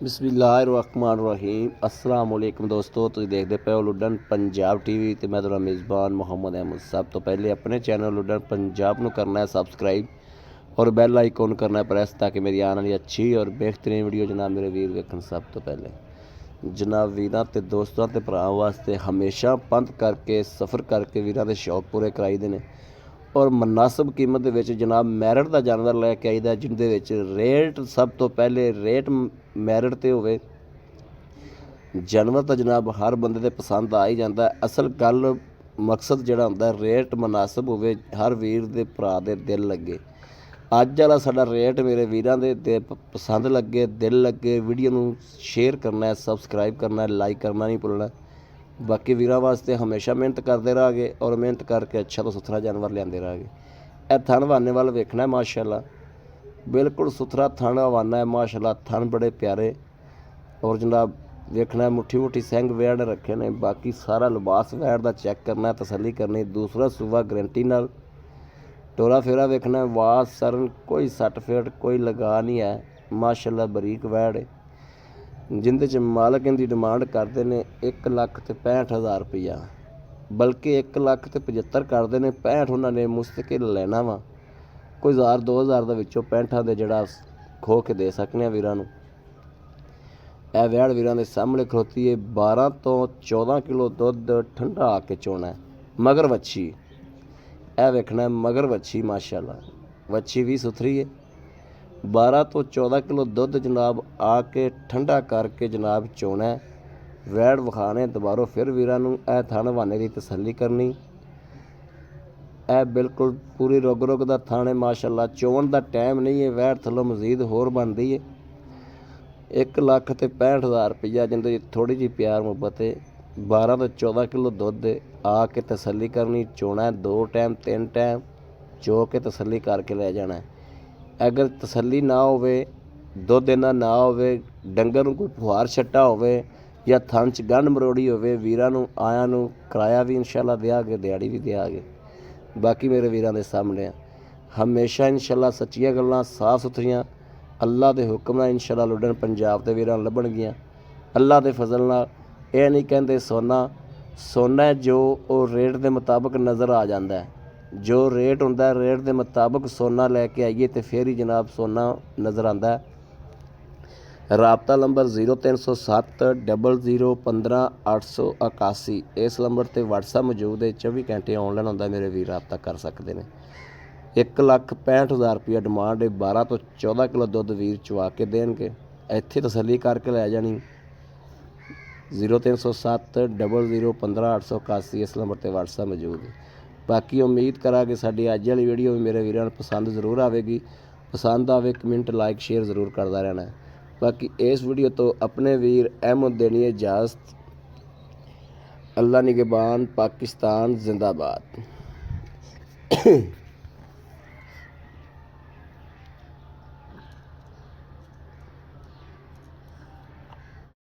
ਬਿਸਮਿਲ੍ਲਾਹਿਰਰਹਿਮਾਨਿਰਰਹੀਮ। अस्सलाम वालेकुम ਦੋਸਤੋ, ਤੁਸੀਂ ਦੇਖਦੇ ਪਏ ਹੋ ਲੁੱਡਨ ਪੰਜਾਬ ਟੀਵੀ ਤੇ ਮੈਂ ਤੁਹਾਡਾ ਮੇਜ਼ਬਾਨ ਮੁਹੰਮਦ ਅਹਿਮਦ। ਸਭ ਤੋਂ ਪਹਿਲੇ ਆਪਣੇ ਚੈਨਲ ਲੁੱਡਨ ਪੰਜਾਬ ਨੂੰ ਕਰਨਾ ਹੈ ਸਬਸਕ੍ਰਾਈਬ और बैल आइकॉन करना है प्रेस, ताकि मेरी आने वाली अच्छी और बेहतरीन वीडियो जनाब मेरे वीर वेखन। सब तो पहले जनाब वीरां ते दोस्तों ते भरावां वास्ते हमेशा पंथ करके सफ़र करके वीरां दे शौक पूरे कराईदे ने और मुनासिब कीमत दे विच जनाब मैरिट दा जानवर लैके आईदा, जिंदे विच रेट सब तो पहले रेट मैरिट ते होवे। जानवर तो जनाब हर बंदे दे पसंद आ ही जाता है। असल गल मकसद जिहड़ा हुंदा रेट मुनासिब होवे, हर वीर दे भरा दे दिल लगे। अज वाला साडा रेट मेरे वीरां दे पसंद लगे, दिल लगे। वीडियो नूं शेयर करना है, सबसक्राइब करना है, लाइक करना नहीं भुलना। बाकी वीरां वास्ते हमेशा मेहनत करते रहांगे और मेहनत करके अच्छा तो सुथरा जानवर लिआंदे रहांगे। यह थन हवाने वाल वेखना है, माशाअल्लाह बिल्कुल सुथरा थन हवाना है माशाअल्लाह। थन बड़े प्यारे और जनाब वेखना है, मुट्ठी मुट्ठी सेंग वैड़ रखे ने। बाकी सारा लिबास वैड़ का चैक करना है, तसली करनी। दूसरा सूबा गारंटी नाल टोरा फेरा वेखना, वास सरन कोई सट फेट कोई लगा नहीं है माशाअल्लाह। बरीक वैड़ है जिंदे च मालक इनकी डिमांड करते हैं 1,65,000 रुपया, बल्कि 1,75,000 करते हैं। 65 उन्होंने मुस्तकिल लेना वा, कोई 1,000-2,000 का विचों 65 दे जड़ा खो के दे सकने वीरां नूं। यह वैड़ वीरां दे सामने खलोती है। 12 तो 14 किलो दुध ठंडा आके चोना है। मगर वच्छी यह वेखना है, मगर वच्छी माशाअल्लाह वच्छी भी सुथरी है। 12 तो 14 किलो दुध जनाब आके ठंडा करके जनाब चोना है। वैड़ विखाने दोबारों फिर वीरां नूं यह थन हवाने की तसली करनी। यह बिल्कुल पूरी रुग रुग का थन है माशाअल्लाह। चोण का टाइम नहीं है, वैड़ थल्लों मजीद होर बनती है। 1,65,000 रुपया जिंदे थोड़ी जी प्यार मुहब्बत है। 12 तो 14 किलो दुध आके तसली करनी, चोना है 2 टाइम 3 टाइम चो के तसली करके लै जाना है। अगर तसली ना होवे, दुध इन्ना ना होवे, डंगर नूं कोई फुहार छट्टा होवे या थन च गंढ मरोड़ी होवे, वीरां नूं आयां नूं किराया भी इंशाअल्लाह देआगे, दिहाड़ी भी देआगे। बाकी मेरे वीरां दे सामने हमेशा इंशाअल्लाह सच्चियां गल्लां साफ सुथरियां अल्लाह के हुक्म नाल इंशाअल्लाह लुड्डन पंजाब के वीरां लभणगियां। अल्लाह के फजल नाल यह नहीं कहते सोना सोना जो और रेट के मुताबिक नज़र आ जाता है। जो रेट होंदा रेट के मुताबिक सोना लैके आइए तो फिर ही जनाब सोना नज़र आता है। राबता नंबर 0307 00 15 881। इस नंबर पर व्हाट्सएप मौजूद है। 24 घंटे ऑनलाइन होंदा, मेरे वीर राबता कर सकते हैं। 1,65,000 रुपया डिमांड है। 12 तो 14 किलो दुध वीर चवा के देणगे, इत्थे तसली करके लै जानी। 0307 00 15 881 इस नंबर पर व्हाट्सएप मौजूद है। बाकी उम्मीद करा कि साडी अज वाली वीडियो भी मेरे वीरां नूं पसंद जरूर आएगी। पसंद आवे कमेंट लाइक शेयर जरूर करता रहना है। बाकी इस वीडियो तो अपने वीर अहमद देनी है इजाज़त। अल्लाह निगहबान, पाकिस्तान जिंदाबाद।